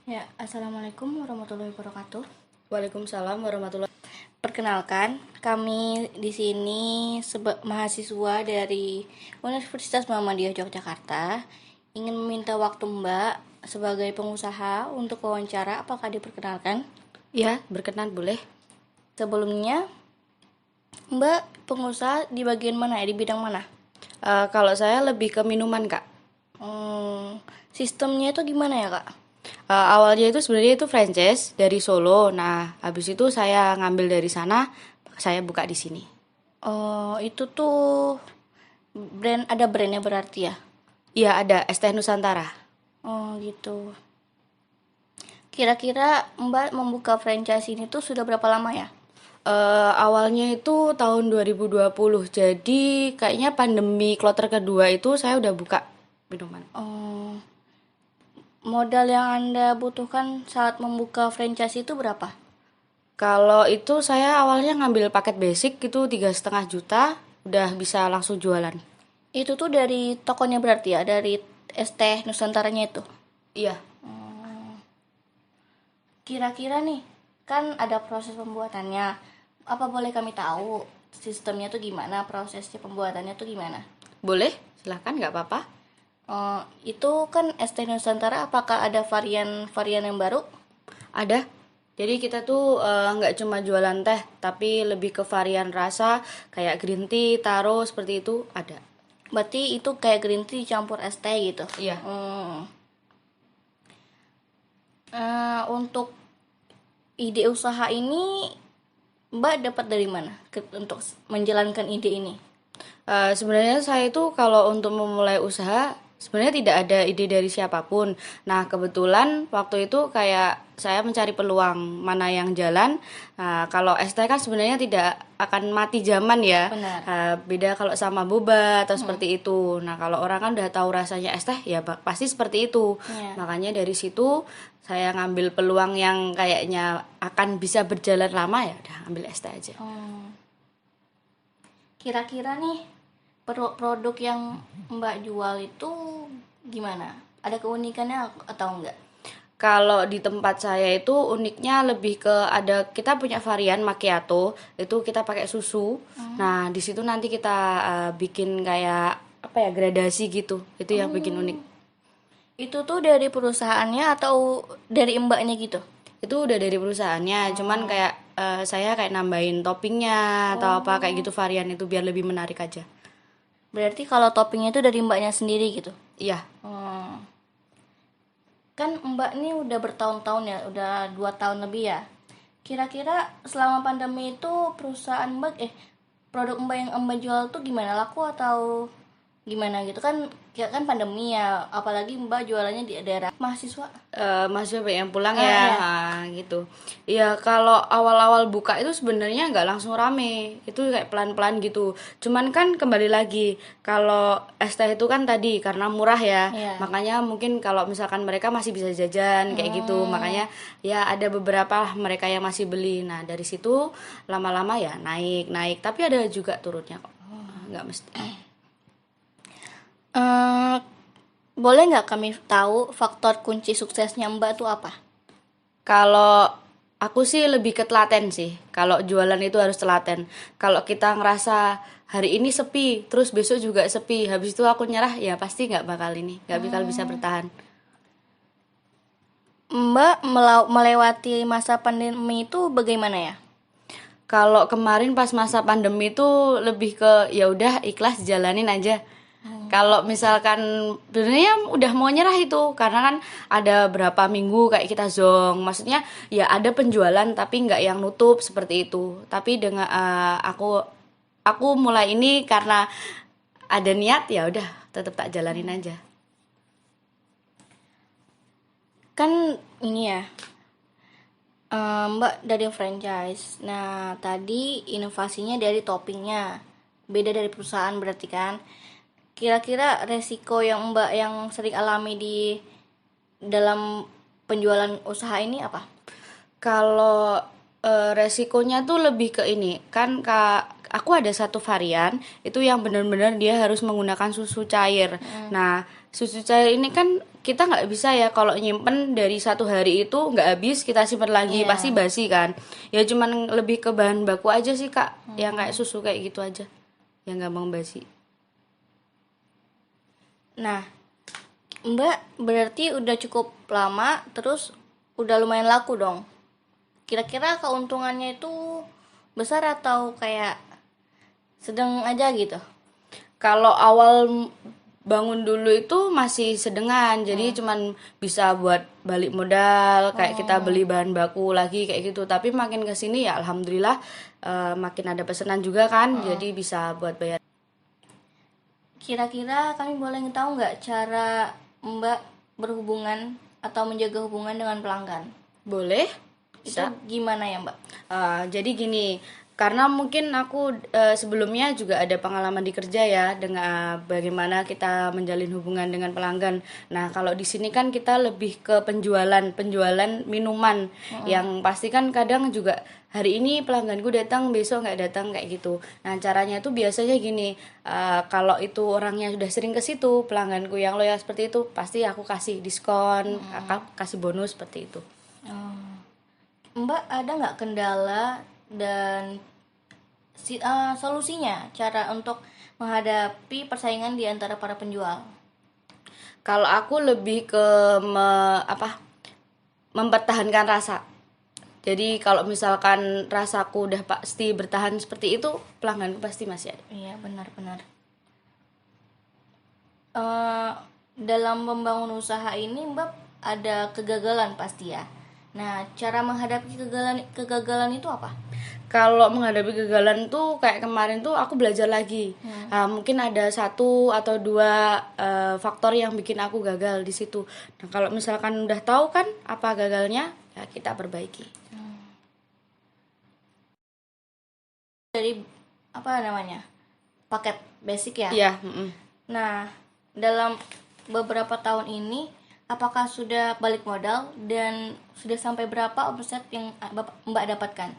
Ya, assalamualaikum warahmatullahi wabarakatuh. Waalaikumsalam warahmatullahi. Perkenalkan, kami di sini mahasiswa dari Universitas Muhammadiyah Yogyakarta ingin meminta waktu Mbak sebagai pengusaha untuk wawancara. Apakah diperkenalkan? Ya, berkenan boleh. Sebelumnya, Mbak pengusaha di bagian mana ya? Di bidang mana? Kalau saya lebih ke minuman, Kak. Sistemnya itu gimana ya, Kak? Awalnya itu sebenarnya itu franchise dari Solo. Nah, habis itu saya ngambil dari sana, saya buka di sini. Oh, itu tuh ada brandnya berarti ya? Iya, ada Es Teh Nusantara. Oh, gitu. Kira-kira Mbak membuka franchise ini tuh sudah berapa lama ya? Awalnya itu tahun 2020. Jadi kayaknya pandemi kloter kedua itu saya udah buka minuman. Oh, modal yang Anda butuhkan saat membuka franchise itu berapa? Kalau itu saya awalnya ngambil paket basic itu 3,5 juta, udah bisa langsung jualan. Itu tuh dari tokonya berarti ya, dari es teh Nusantaranya itu. Iya. Kira-kira nih, kan ada proses pembuatannya. Apa boleh kami tahu sistemnya tuh gimana, prosesnya pembuatannya tuh gimana? Boleh, silahkan nggak apa-apa. Itu kan es teh Nusantara, apakah ada varian-varian yang baru? Ada. Jadi kita tuh nggak cuma jualan teh, tapi lebih ke varian rasa kayak green tea, taro seperti itu ada. Berarti itu kayak green tea campur es teh gitu. Iya. Untuk ide usaha ini Mbak dapat dari mana untuk menjalankan ide ini? Sebenarnya saya itu kalau untuk memulai usaha sebenarnya tidak ada ide dari siapapun. Nah, kebetulan waktu itu kayak saya mencari peluang mana yang jalan. Nah, kalau ST kan sebenarnya tidak akan mati zaman ya. Benar. Beda kalau sama boba atau seperti itu. Nah, kalau orang kan udah tahu rasanya es teh ya pasti seperti itu. Iya. Makanya dari situ saya ngambil peluang yang kayaknya akan bisa berjalan lama ya udah ambil es teh aja. Kira-kira nih produk yang Mbak jual itu gimana? Ada keunikannya atau enggak? Kalau di tempat saya itu uniknya lebih ke ada kita punya varian macchiato itu kita pakai susu. Nah, di situ nanti kita bikin kayak apa ya gradasi gitu. Itu yang bikin unik. Itu tuh dari perusahaannya atau dari Mbaknya gitu? Itu udah dari perusahaannya, cuman kayak saya kayak nambahin toppingnya atau apa kayak gitu varian itu biar lebih menarik aja. Berarti kalau toppingnya itu dari Mbaknya sendiri gitu? Iya. Kan Mbak ini udah bertahun-tahun ya, udah 2 tahun lebih ya. Kira-kira selama pandemi itu perusahaan Mbak produk Mbak yang Mbak jual tuh gimana, laku atau gimana gitu kan? Ya kan pandemi ya, apalagi Mbak jualannya di daerah mahasiswa. Mahasiswa banyak yang pulang Ah, ya, iya. gitu. Iya, kalau awal-awal buka itu sebenarnya nggak langsung rame, itu kayak pelan-pelan gitu. Cuman kan kembali lagi, kalau es teh itu kan tadi karena murah ya, Iya. makanya mungkin kalau misalkan mereka masih bisa jajan kayak gitu, makanya ya ada beberapa lah mereka yang masih beli. Nah dari situ lama-lama ya naik, tapi ada juga turunnya kok, nggak mesti. Eh, boleh nggak kami tahu faktor kunci suksesnya Mbak tuh apa? Kalau aku sih lebih ke telaten sih. Kalau jualan itu harus telaten. Kalau kita ngerasa hari ini sepi, terus besok juga sepi, habis itu aku nyerah, ya pasti nggak bakal ini, nggak bakal bisa bertahan. Mbak melewati masa pandemi itu bagaimana ya? Kalau kemarin pas masa pandemi itu lebih ke ya udah ikhlas jalanin aja. Kalau misalkan sebenarnya udah mau nyerah itu karena kan ada berapa minggu kayak kita zong. Maksudnya ya ada penjualan tapi nggak yang nutup seperti itu. Tapi dengan aku mulai ini karena ada niat ya udah tetap tak jalanin aja. Kan ini ya, Mbak dari franchise. Nah, tadi inovasinya dari toppingnya. Beda dari perusahaan berarti kan. Kira-kira resiko yang Mbak yang sering alami di dalam penjualan usaha ini apa? Kalau resikonya tuh lebih ke ini kan aku ada satu varian itu yang benar-benar dia harus menggunakan susu cair. Nah susu cair ini kan kita nggak bisa ya kalau nyimpen dari satu hari itu nggak habis kita simpen lagi, Iya. pasti basi kan. Ya cuman lebih ke bahan baku aja sih Kak, yang kayak susu kayak gitu aja, yang gampang basi. Nah, Mbak berarti udah cukup lama, terus udah lumayan laku dong. Kira-kira keuntungannya itu besar atau kayak sedang aja gitu? Kalau awal bangun dulu itu masih sedengan, jadi cuman bisa buat balik modal, kayak kita beli bahan baku lagi kayak gitu. Tapi makin ke sini ya alhamdulillah makin ada pesanan juga kan, jadi bisa buat bayar. Kira-kira kami boleh tahu nggak cara Mbak berhubungan atau menjaga hubungan dengan pelanggan? Boleh? Itu Bisa. gimana ya Mbak? Jadi gini, karena mungkin aku sebelumnya juga ada pengalaman di kerja ya dengan bagaimana kita menjalin hubungan dengan pelanggan. Nah, kalau di sini kan kita lebih ke penjualan minuman yang pasti kan kadang juga hari ini pelangganku datang, besok nggak datang kayak gitu. Nah, caranya tuh biasanya gini, kalau itu orangnya sudah sering ke situ, pelangganku yang loyal seperti itu, pasti aku kasih diskon, aku kasih bonus seperti itu. Oh. Mbak ada nggak kendala dan solusinya cara untuk menghadapi persaingan di antara para penjual? Kalau aku lebih ke mempertahankan rasa. Jadi kalau misalkan rasaku udah pasti bertahan seperti itu, pelangganku pasti masih ada. Iya benar-benar. Dalam membangun usaha ini Mbak ada kegagalan pasti ya. Nah, cara menghadapi kegagalan itu apa? Kalau menghadapi kegagalan tuh kayak kemarin tuh aku belajar lagi. Mungkin ada satu atau dua faktor yang bikin aku gagal di situ. Nah, kalau misalkan udah tahu kan apa gagalnya, ya kita perbaiki. Dari apa namanya? Paket basic ya? Iya, Nah, dalam beberapa tahun ini apakah sudah balik modal dan sudah sampai berapa omset yang Mbak dapatkan?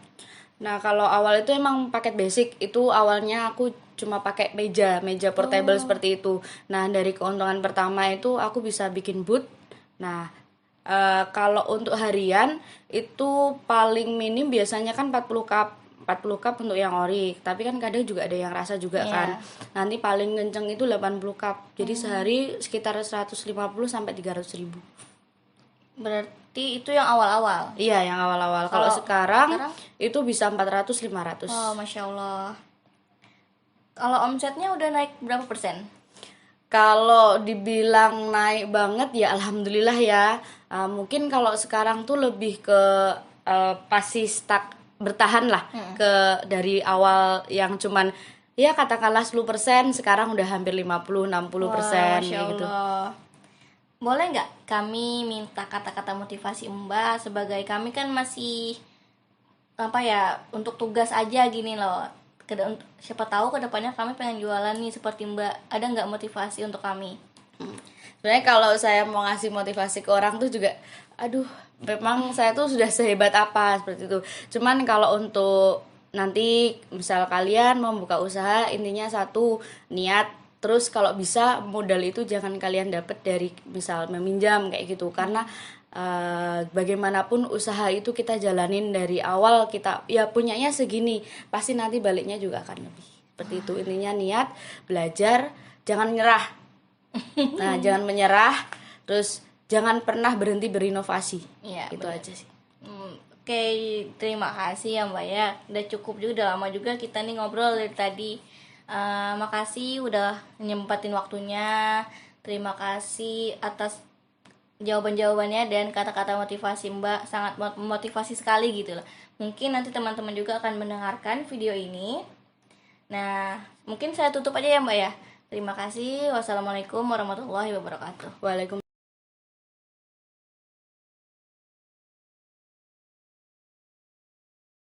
Nah, kalau awal itu emang paket basic, itu awalnya aku cuma pakai meja portable seperti itu. Nah, dari keuntungan pertama itu aku bisa bikin booth. Nah, kalau untuk harian itu paling minim biasanya kan 40 cup untuk yang ori, tapi kan kadang juga ada yang rasa juga kan. Nanti paling kenceng itu 80 cup. Jadi sehari sekitar 150 sampai 300 ribu. Berarti itu yang awal-awal. Iya, yang awal-awal. Kalau sekarang itu bisa 400-500. Oh, Masya Allah. Kalau omsetnya udah naik berapa persen? Kalau dibilang naik banget ya alhamdulillah ya. Mungkin kalau sekarang tuh lebih ke pasti stuck, bertahan lah ke dari awal yang cuman ya katakanlah 10%, sekarang udah hampir 50-60% Masya gitu. Allah. Boleh nggak kami minta kata-kata motivasi Mbak, sebagai kami kan masih apa ya, untuk tugas aja gini loh. Siapa tahu kedepannya kami pengen jualan nih seperti Mbak. Ada nggak motivasi untuk kami? Sebenarnya kalau saya mau ngasih motivasi ke orang tuh juga, aduh, memang saya tuh sudah sehebat apa seperti itu. Cuman kalau untuk nanti misal kalian mau buka usaha, intinya satu, niat. Terus kalau bisa modal itu jangan kalian dapat dari misal meminjam kayak gitu, karena bagaimanapun usaha itu kita jalanin dari awal, kita ya punyanya segini, pasti nanti baliknya juga akan lebih. Seperti itu, intinya niat, belajar, jangan nyerah. Nah, jangan menyerah, terus jangan pernah berhenti berinovasi. Iya, Itu benar. aja sih. Oke, terima kasih ya Mbak ya. Udah cukup juga, udah lama juga kita nih ngobrol dari tadi. Makasih udah nyempatin waktunya. Terima kasih atas jawaban-jawabannya dan kata-kata motivasi Mbak, sangat memotivasi sekali gitu loh. Mungkin nanti teman-teman juga akan mendengarkan video ini. Nah, mungkin saya tutup aja ya Mbak ya. Terima kasih. Wassalamualaikum warahmatullahi wabarakatuh. Waalaikumsalam.